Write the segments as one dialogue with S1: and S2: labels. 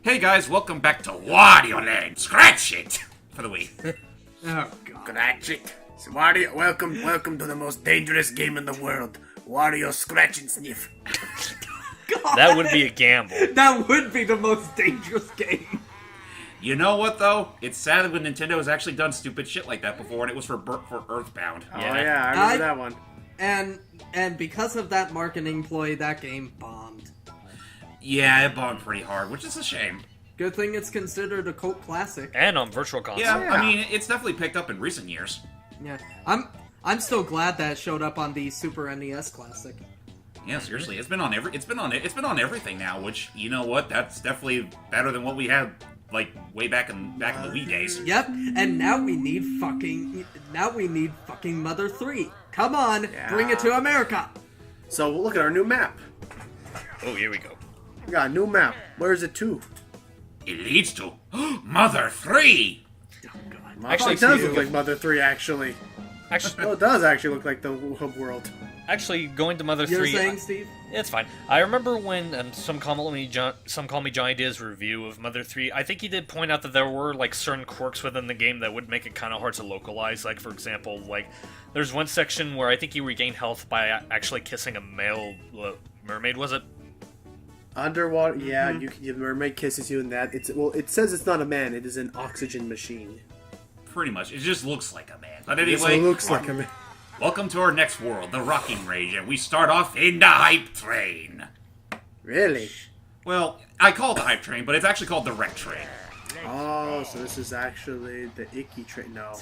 S1: Hey guys, welcome back to Wario Land. Scratch it for the Wii.
S2: Oh god.
S3: Scratch it. So Wario, welcome to the most dangerous game in the world. Wario Scratch and Sniff.
S4: That would be a gamble.
S2: That would be the most dangerous game.
S1: You know what though? It's sad when Nintendo has actually done stupid shit like that before, and it was for Earthbound.
S3: Oh yeah, I remember that one.
S2: And because of that marketing ploy, that game bombed.
S1: Yeah, it bombed pretty hard, which is a shame.
S2: Good thing it's considered a cult classic.
S4: And on Virtual Console.
S1: Yeah, I mean, it's definitely picked up in recent years.
S2: Yeah, I'm still glad that it showed up on the Super NES Classic.
S1: Yeah, seriously, it's been on everything now. Which, you know what? That's definitely better than what we had like way back in the Wii days.
S2: Yep, and now we need fucking Mother 3. Come on, bring it to America.
S3: So look at our new map.
S4: Oh, here we go.
S3: We got a new map. Where is it to?
S1: It leads to Mother 3.
S4: Actually,
S3: it does look like Mother 3, actually. Oh, it does actually look like the hub world.
S4: Actually, going to Mother 3...
S2: You're saying, Steve?
S4: It's fine. I remember when Some Call Me Johnny did his review of Mother 3, I think he did point out that there were, like, certain quirks within the game that would make it kind of hard to localize. Like, for example, like, there's one section where I think you regain health by actually kissing a male mermaid, was it?
S3: Underwater, yeah, your mermaid kisses you in that. It says it's not a man, it is an oxygen machine.
S1: Pretty much, it just looks like a man. But
S3: Yes,
S1: anyway,
S3: it looks like a man.
S1: welcome to our next world, the Rocking Rage, and we start off in the Hype Train.
S3: Really?
S1: Well, I call it the Hype Train, but it's actually called the Wreck Train.
S3: Oh, so this is actually the icky train. No.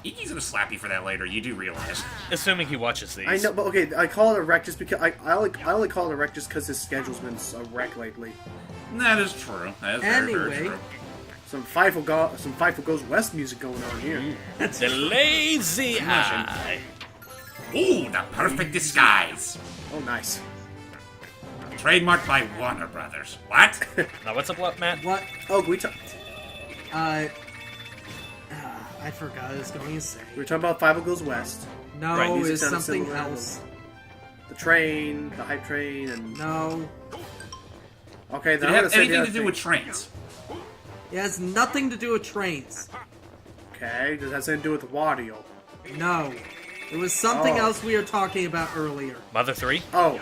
S1: Iki's gonna slap you for that later, you do realize.
S4: Assuming he watches these.
S3: I know, but okay, I call it a wreck just because I only call it a wreck just because his schedule's been a wreck lately.
S1: That is true. That is very, very
S2: Anyway.
S1: true.
S3: Some FIFA Goes West music going on here.
S4: The lazy eye.
S1: Ooh, the perfect disguise.
S3: Oh, nice.
S1: Trademarked by Warner Brothers. What?
S4: Now, what's up, Matt?
S2: What?
S3: Oh, we
S2: I forgot what I was going to say.
S3: were talking about FIFA Goes West.
S2: No,
S4: Right,
S3: music
S2: it's
S3: sounds
S2: something
S3: similar.
S2: else.
S3: The train, the hype train, and
S2: No.
S3: okay,
S1: Did
S3: then
S1: it
S3: I'm
S1: have
S3: gonna say the
S1: anything
S3: other
S1: to do
S3: thing.
S1: with trains?
S2: It has nothing to do with trains.
S3: Okay, does that have something to do with Wario?
S2: No. It was something
S3: Oh.
S2: else we were talking about earlier.
S4: Mother 3?
S3: Oh.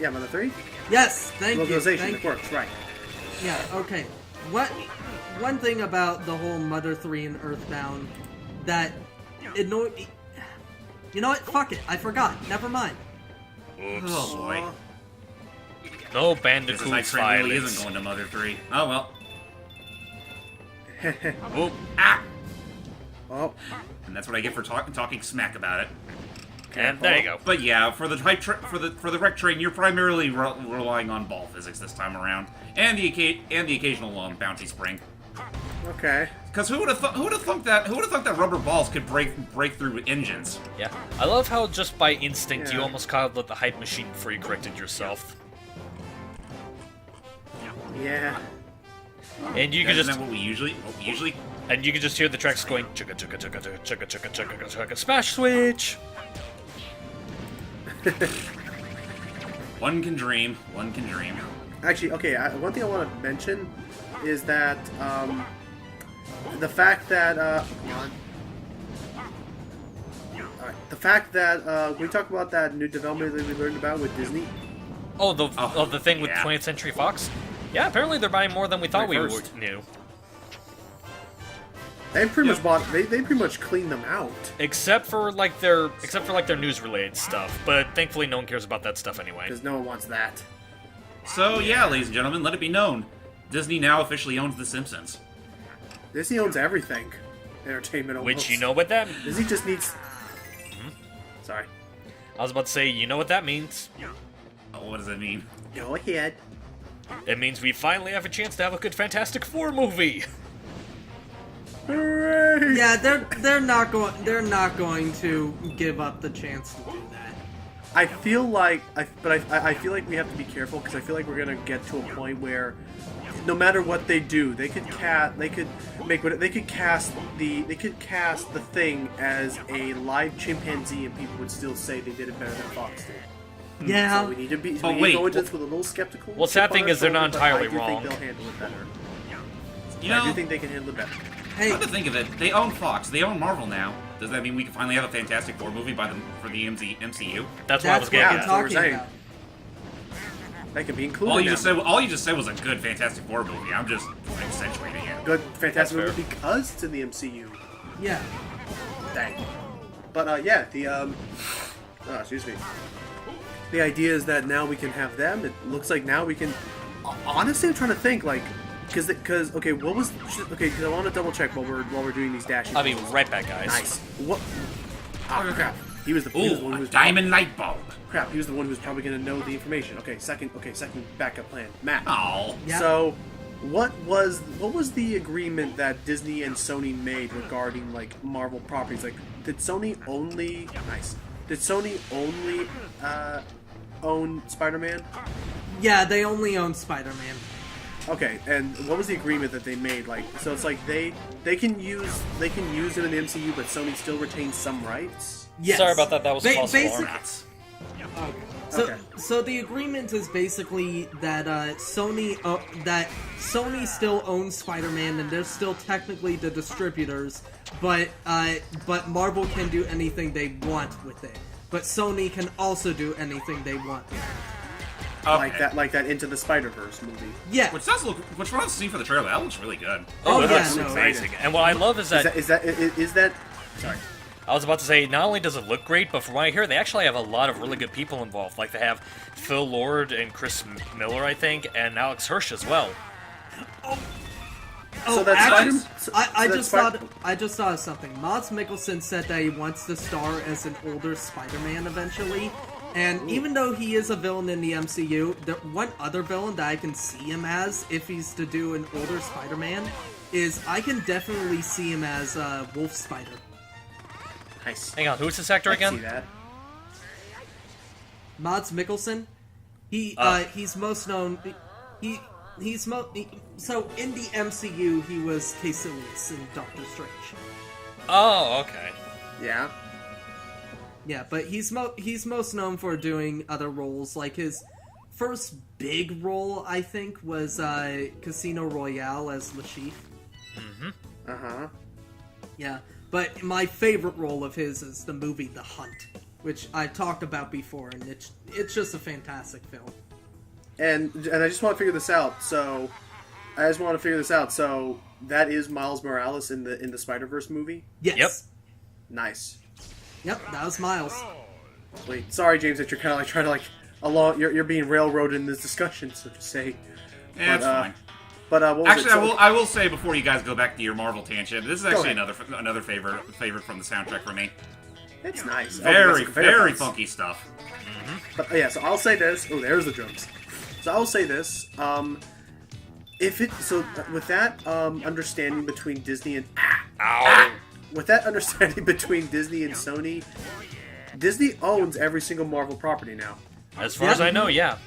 S3: Yeah, Mother 3?
S2: Yes, thank you.
S3: Localization,
S2: Thank
S3: it works, right.
S2: Yeah, okay. One thing about the whole Mother 3 and Earthbound that annoyed me. You know what? Fuck it. I forgot. Never mind.
S4: Oops.
S1: Oh boy.
S4: No
S1: This
S4: Bandicoot
S1: Hype Train really isn't
S4: violence.
S1: going to Mother 3. Oh well.
S4: Oh,
S1: Ah!
S3: Oh,
S1: And that's what I get for talking smack about it.
S4: and there you go.
S1: But yeah, for the for the Wreck Train, you're primarily relying on ball physics this time around, and the occasional bouncy spring.
S3: okay.
S1: Because who would have thunk that rubber balls could break through engines?
S4: Yeah. I love how just by instinct you
S3: Yeah.
S4: almost called it the hype machine before you corrected yourself.
S3: Yeah.
S4: And you could
S1: Isn't
S4: just
S1: that what we usually
S4: hear the tracks going chugga chugga chugga chugga chugga chugga chugga chugga smash switch.
S1: One can dream. One can dream.
S3: Actually, okay, one thing I want to mention is that, the fact that, Alright, the fact that, we talk about that new development that we learned about with Disney.
S4: Oh, the thing with
S1: yeah.
S4: 20th Century Fox? Yeah, apparently they're buying more than we thought we
S3: First.
S4: knew.
S3: They pretty much they pretty much cleaned them out.
S4: Except for like their news related stuff, but thankfully no one cares about that stuff anyway.
S3: Because no one wants that.
S1: So yeah, ladies and gentlemen, let it be known, Disney now officially owns The Simpsons.
S3: Disney owns everything. Entertainment almost.
S4: Which you know what that
S3: Disney just needs... Sorry.
S4: I was about to say, you know what that means?
S1: Oh, what does that mean?
S3: Go ahead.
S4: It means we finally have a chance to have a good Fantastic Four movie.
S3: Hooray!
S2: Yeah, they're not going to give up the chance to do that.
S3: I feel like, I feel like we have to be careful because I feel like we're gonna get to a point where, no matter what they do, they could cast the Thing as a live chimpanzee, and people would still say they did it better than Fox did.
S2: Yeah.
S3: So we need to be.
S1: Oh,
S3: we need
S1: wait,
S3: to go into
S1: well-
S3: this with a little skeptical.
S4: Well, sad
S3: chip on
S4: thing
S3: our
S4: is they're not
S3: shoulder, but
S4: entirely
S3: I do
S4: wrong.
S3: think they'll handle it better.
S1: You
S3: I do
S1: know,
S3: think they can handle it better.
S2: Hey,
S1: come to think of it, they own Fox. They own Marvel now. Does that mean we can finally have a Fantastic Four movie for the MCU?
S4: That's what I was
S2: that's what
S4: getting
S2: I'm
S3: that's
S4: at.
S3: what we're
S2: talking
S3: saying.
S2: about.
S3: That can be included.
S1: All you
S3: now.
S1: just said was a good Fantastic Four movie. I'm just accentuating it.
S3: Good, fantastic
S4: That's
S3: movie because it's in the MCU.
S2: Yeah.
S3: Dang. But yeah, excuse me. The idea is that now we can have them. It looks like now we can. Honestly, I'm trying to think like, because okay, what was okay? Because I want to double check while we're doing these dashes.
S4: I'll be right back, guys.
S3: Nice. What? Oh crap! He was the one
S1: Ooh,
S3: who
S1: a
S3: was
S1: diamond light bulb.
S3: Crap! He was the one who was probably going to know the information. Second backup plan. Matt.
S1: Oh,
S2: Yeah.
S3: So, what was the agreement that Disney and Sony made regarding like Marvel properties? Like, did Sony only own Spider-Man?
S2: Yeah, they only own Spider-Man.
S3: Okay, and what was the agreement that they made? Like, so it's like they can use it in the MCU, but Sony still retains some rights.
S2: Yes.
S4: Sorry about that. That was a false
S2: basic-
S4: alarm.
S1: rats.
S2: Okay. So,
S3: Okay.
S2: so the agreement is basically that Sony still owns Spider-Man, and they're still technically the distributors, but Marvel can do anything they want with it. But Sony can also do anything they want with it.
S1: Okay.
S3: Like that Into the Spider-Verse movie.
S2: Yeah.
S1: Which from what I've seen for the trailer, that looks really good.
S2: Oh,
S4: that
S2: yeah,
S4: looks
S2: no.
S4: amazing. And what I love is that,
S3: Is that? Sorry.
S4: I was about to say, not only does it look great, but from what I hear, they actually have a lot of really good people involved. Like they have Phil Lord and Chris Miller, I think, and Alex Hirsch as well.
S2: Oh,
S3: So that's
S2: actually,
S3: Spider-
S2: I
S3: so
S2: just
S3: that's
S2: thought of something. Mads Mikkelsen said that he wants to star as an older Spider-Man eventually. And even though he is a villain in the MCU, the one other villain that I can see him as, if he's to do an older Spider-Man, is I can definitely see him as Wolf Spider.
S3: Nice.
S4: Hang on, who's this actor
S3: I can see
S4: again?
S3: that.
S2: Mads Mikkelsen, he's most known. So in the MCU, he was Caecilius in Doctor Strange.
S4: Oh, okay.
S3: Yeah.
S2: Yeah, but he's most known for doing other roles. Like his first big role, I think, was Casino Royale as Le Chiffre.
S3: Uh huh.
S2: Yeah, but my favorite role of his is the movie The Hunt, which I talked about before, and it's just a fantastic film.
S3: And I just want to figure this out. So, So that is Miles Morales in the Spider-Verse movie.
S2: Yes.
S4: Yep.
S3: Nice.
S2: Yep, that was Miles.
S3: Wait, sorry, James, that you're kind of like trying to you're being railroaded in this discussion, so to say.
S1: Yeah, it's fine.
S3: But what was
S1: Actually,
S3: it? So-
S1: I will say before you guys go back to your Marvel tangent, this is actually
S3: ahead.
S1: another favorite from the soundtrack for me.
S3: It's nice.
S1: Very
S3: that's
S1: very
S3: nice.
S1: funky stuff.
S3: But yeah, so I'll say this. Oh, there's the drums. So I'll say this. With that understanding between Disney and with that understanding between Disney and Sony, Disney owns every single Marvel property now.
S4: As far as I know, yeah.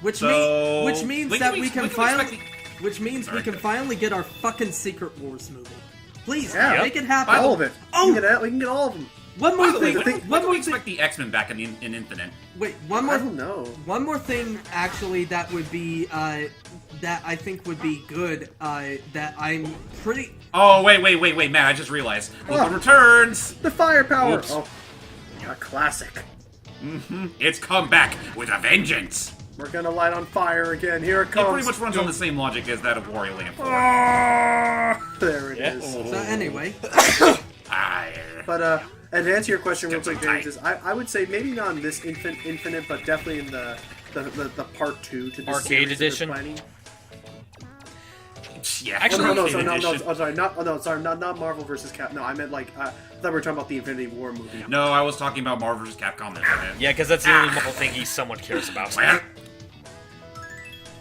S2: Which
S1: So,
S2: means
S1: we
S2: that
S1: can
S2: we can
S1: expect
S2: finally get our fucking Secret Wars movie. Please,
S3: Yeah.
S2: make it happen.
S3: All of it.
S2: Oh!
S3: We can get all of them.
S2: One more
S1: By the way,
S2: thing.
S1: when
S2: One
S1: do
S2: more
S1: we
S2: thing.
S1: expect the X-Men back in Infinite?
S2: Wait, one
S3: I
S2: more.
S3: don't know.
S2: One more thing, actually, that would be that I think would be good. That I'm pretty.
S1: Oh wait, Matt! I just realized. Look,
S3: Oh.
S1: the returns.
S3: The firepower.
S1: Oops.
S3: Oh, a classic.
S1: It's come back with a vengeance.
S3: We're gonna light on fire again. Here it
S1: It
S3: comes.
S1: pretty much runs on the same logic as that of Wario Land 4.
S3: There it
S4: Yeah.
S3: is.
S2: So anyway,
S1: Fire.
S3: But and to answer your question real
S1: Get
S3: quick,
S1: some
S3: James, is I would say maybe not in this Infinite, but definitely in the part 2 to the
S4: Arcade
S3: series that they're
S4: edition?
S3: planning.
S1: Yeah,
S4: Actually,
S3: Oh, no,
S1: Arcade
S3: no,
S1: Edition.
S3: I'm sorry, not Marvel versus Cap. No, I meant like I thought we were talking about the Infinity War movie.
S1: No, I was talking about Marvel vs. Capcom Infinite.
S4: Yeah, because that's the only Marvel thing someone cares about.
S1: Well,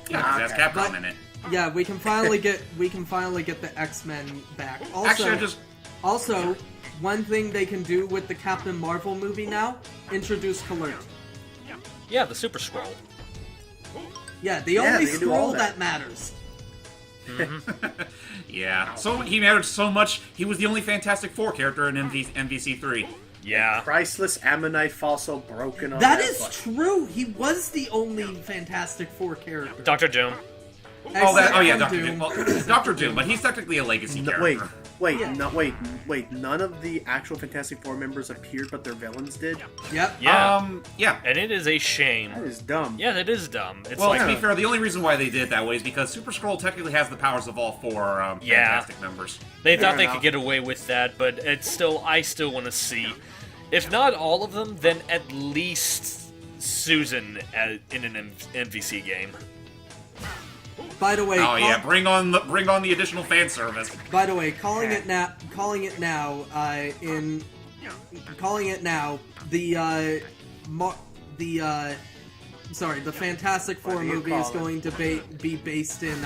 S1: yeah, 'cause that's
S3: Okay.
S1: Capcom
S2: But-
S1: in it.
S2: yeah, we can finally get the X-Men back. Also,
S1: Actually, I just
S2: also one thing they can do with the Captain Marvel movie now: introduce Kalurt.
S4: Yeah, the Super Scroll.
S2: Yeah, the
S3: Yeah,
S2: only
S3: they can do all
S2: scroll
S3: that.
S2: that matters.
S1: yeah. So he mattered so much. He was the only Fantastic Four character in MVC3.
S4: Yeah.
S3: Priceless Ammonite fossil broken on
S2: That
S3: that
S2: is
S3: butt.
S2: true. He was the only Fantastic Four character.
S4: Dr. Doom.
S1: Oh yeah,
S2: Except
S1: Doctor
S2: Doom.
S1: Doom. Well, Doctor Doom, but he's technically a legacy character.
S3: Wait. None of the actual Fantastic Four members appeared, but their villains did.
S2: Yep.
S4: Yeah.
S1: Yeah.
S4: And it is a shame.
S3: That is dumb.
S4: Yeah, that is dumb. It's
S1: Well,
S4: like,
S1: to be fair, the only reason why they did it that way is because Super Skrull technically has the powers of all four Fantastic members.
S4: they thought
S3: Fair
S4: they
S3: enough.
S4: could get away with that, but I still want to see, if not all of them, then at least Susan in an MVC game.
S2: By the way,
S1: Oh yeah, bring on the additional fan service.
S2: By the way, calling it now. The Fantastic Four
S3: What do you
S2: movie is
S3: call it?
S2: going to be based in.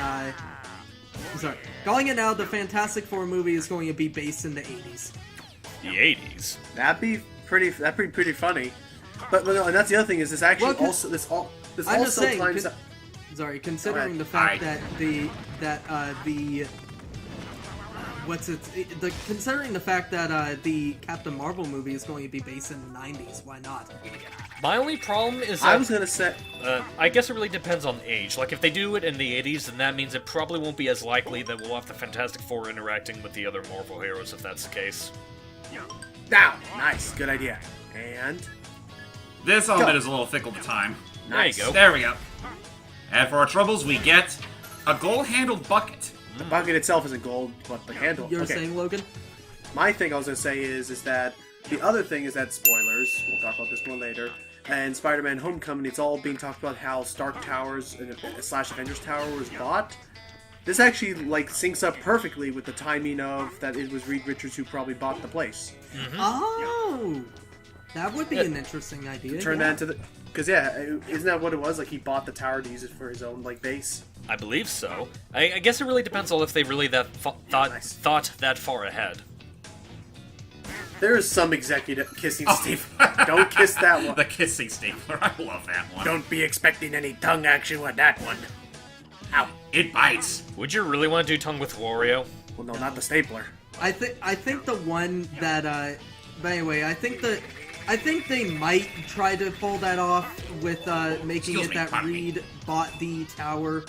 S2: Calling it now. The Fantastic Four movie is going to be based in the 80s.
S4: The 80s.
S3: That'd be pretty funny. But no, and that's the other thing is this actually
S2: Well,
S3: also this
S2: I'm just
S3: also
S2: saying.
S3: times.
S2: Considering the
S1: Alright.
S2: fact considering the fact that the Captain Marvel movie is going to be based in the 90s, why not?
S4: My only problem is that
S3: I was gonna say.
S4: I guess it really depends on age. Like, if they do it in the 80s, then that means it probably won't be as likely that we'll have the Fantastic Four interacting with the other Marvel heroes, if that's the case.
S3: Now, nice, good idea. And
S1: This element is a little fickle to time.
S3: nice.
S4: There you go.
S1: There we go. And for our troubles, we get a gold-handled bucket.
S3: The bucket itself isn't gold, but the handle.
S2: You're
S3: okay.
S2: saying, Logan?
S3: My thing I was gonna say is that the other thing is that spoilers. We'll talk about this more later. And Spider-Man: Homecoming, it's all being talked about how Stark Towers / Avengers Tower was bought. This actually syncs up perfectly with the timing of that it was Reed Richards who probably bought the place.
S2: Oh, that would be an interesting idea.
S3: Turn that into the because isn't that what it was? Like he bought the tower to use it for his own base.
S4: I believe so. I guess it really depends on if they really thought that far ahead.
S3: There is some executive kissing stapler. Don't kiss that one.
S1: The kissing stapler. I love that one.
S3: Don't be expecting any tongue action with that one. Ow.
S1: It bites.
S4: Would you really want to do tongue with Wario?
S3: Well, no, not the stapler.
S2: I think the one that but anyway, I think they might try to pull that off with making
S1: Excuse
S2: it
S1: me,
S2: that
S1: pardon me.
S2: Reed bought the tower,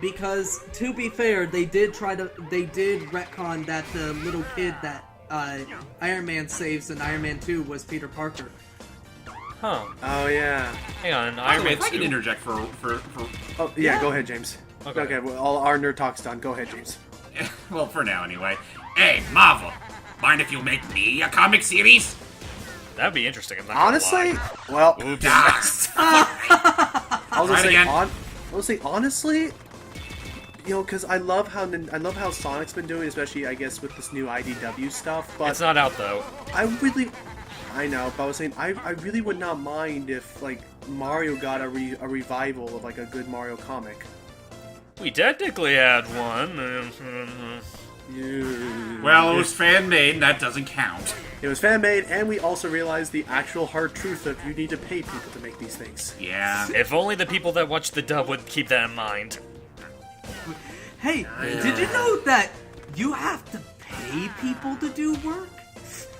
S2: because to be fair, they did retcon that the little kid that Iron Man saves in Iron Man 2 was Peter Parker.
S4: Huh.
S3: Oh yeah.
S4: Hang on,
S1: By
S4: Iron
S1: the way,
S4: Man
S1: if I can
S4: 2.
S1: interject for
S3: Oh yeah. Go ahead, James.
S4: Okay.
S3: Well, all our nerd talk's done. Go ahead, James.
S1: well, for now anyway. Hey, Marvel, mind if you make me a comic series?
S4: That'd be interesting. I'm not gonna
S3: Honestly,
S4: lie.
S3: well,
S4: Oops.
S3: I was
S1: Try it again.
S3: honestly, because I love how Sonic's been doing, especially I guess with this new IDW stuff. But
S4: It's not out though.
S3: I know, but I was saying I really would not mind if Mario got a revival of a good Mario comic.
S4: We technically had one.
S1: Well, it was fan-made, and that doesn't count.
S3: It was fan made, and we also realized the actual hard truth of you need to pay people to make these things.
S1: Yeah.
S4: If only the people that watch the dub would keep that in mind.
S2: Hey, did you know that you have to pay people to do work?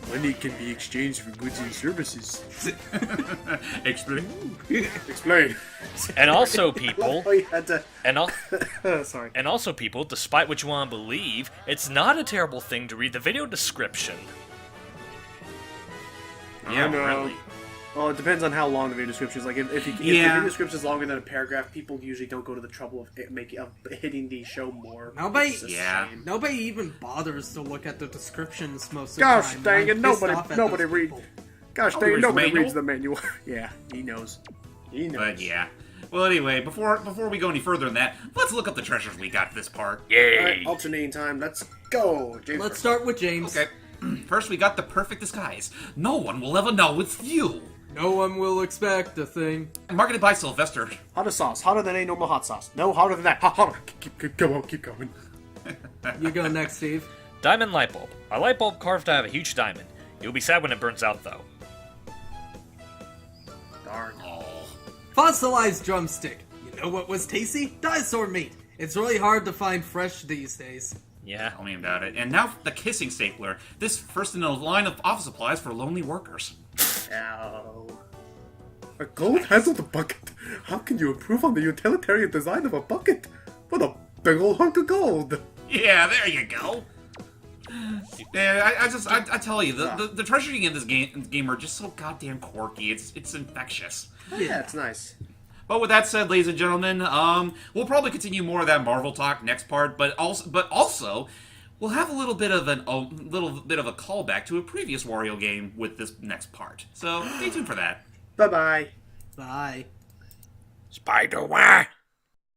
S3: Money can be exchanged for goods and services.
S1: Explain.
S3: Explain.
S4: And also, people,
S3: Oh, you had to. Sorry.
S4: and also, people, despite what you want to believe, it's not a terrible thing to read the video description.
S1: Yeah,
S3: I know.
S1: really.
S3: Well, it depends on how long the video description is. If the
S1: Yeah.
S3: video description is longer than a paragraph, people usually don't go to the trouble of hitting the show more.
S2: Nobody,
S3: It's the
S1: Yeah.
S3: same.
S2: nobody even bothers to look at the descriptions most of the
S3: Gosh
S2: time.
S3: dang it!
S2: I'm pissed off at
S3: Nobody
S2: those
S3: read.
S2: people.
S3: Gosh
S1: Oh,
S3: dang it!
S1: reads the
S3: Nobody
S1: manual?
S3: reads the manual. Yeah, he knows. He knows.
S1: But yeah. Well, anyway, before we go any further than that, let's look up the treasures we got this part.
S3: All right, alternating time. Let's go. James
S2: Let's
S3: first.
S2: start with James.
S1: Okay. First, we got the perfect disguise. No one will ever know it's you.
S2: No one will expect a thing.
S1: Marketed by Sylvester.
S3: Hottest sauce, hotter than a normal hot sauce. No, hotter than that. Hotter. Keep going.
S2: You go next, Steve.
S4: Diamond light bulb. A light bulb carved out of a huge diamond. You'll be sad when it burns out, though.
S3: Darn.
S1: Oh.
S2: Fossilized drumstick. You know what was tasty? Dinosaur meat. It's really hard to find fresh these days.
S4: Yeah.
S1: Tell me about it. And now the kissing stapler. This first in a line of office supplies for lonely workers.
S3: Ow. A gold-handled bucket. How can you improve on the utilitarian design of a bucket? What a big old hunk of gold.
S1: Yeah, there you go. Yeah, I tell you, the treasuring in this game are just so goddamn quirky. It's infectious.
S3: Yeah, it's nice.
S1: But with that said, ladies and gentlemen, we'll probably continue more of that Marvel talk next part. But also, we'll have a little bit of a callback to a previous Wario game with this next part. So stay tuned for that.
S3: Bye-bye.
S2: Bye.
S4: Spider-Man!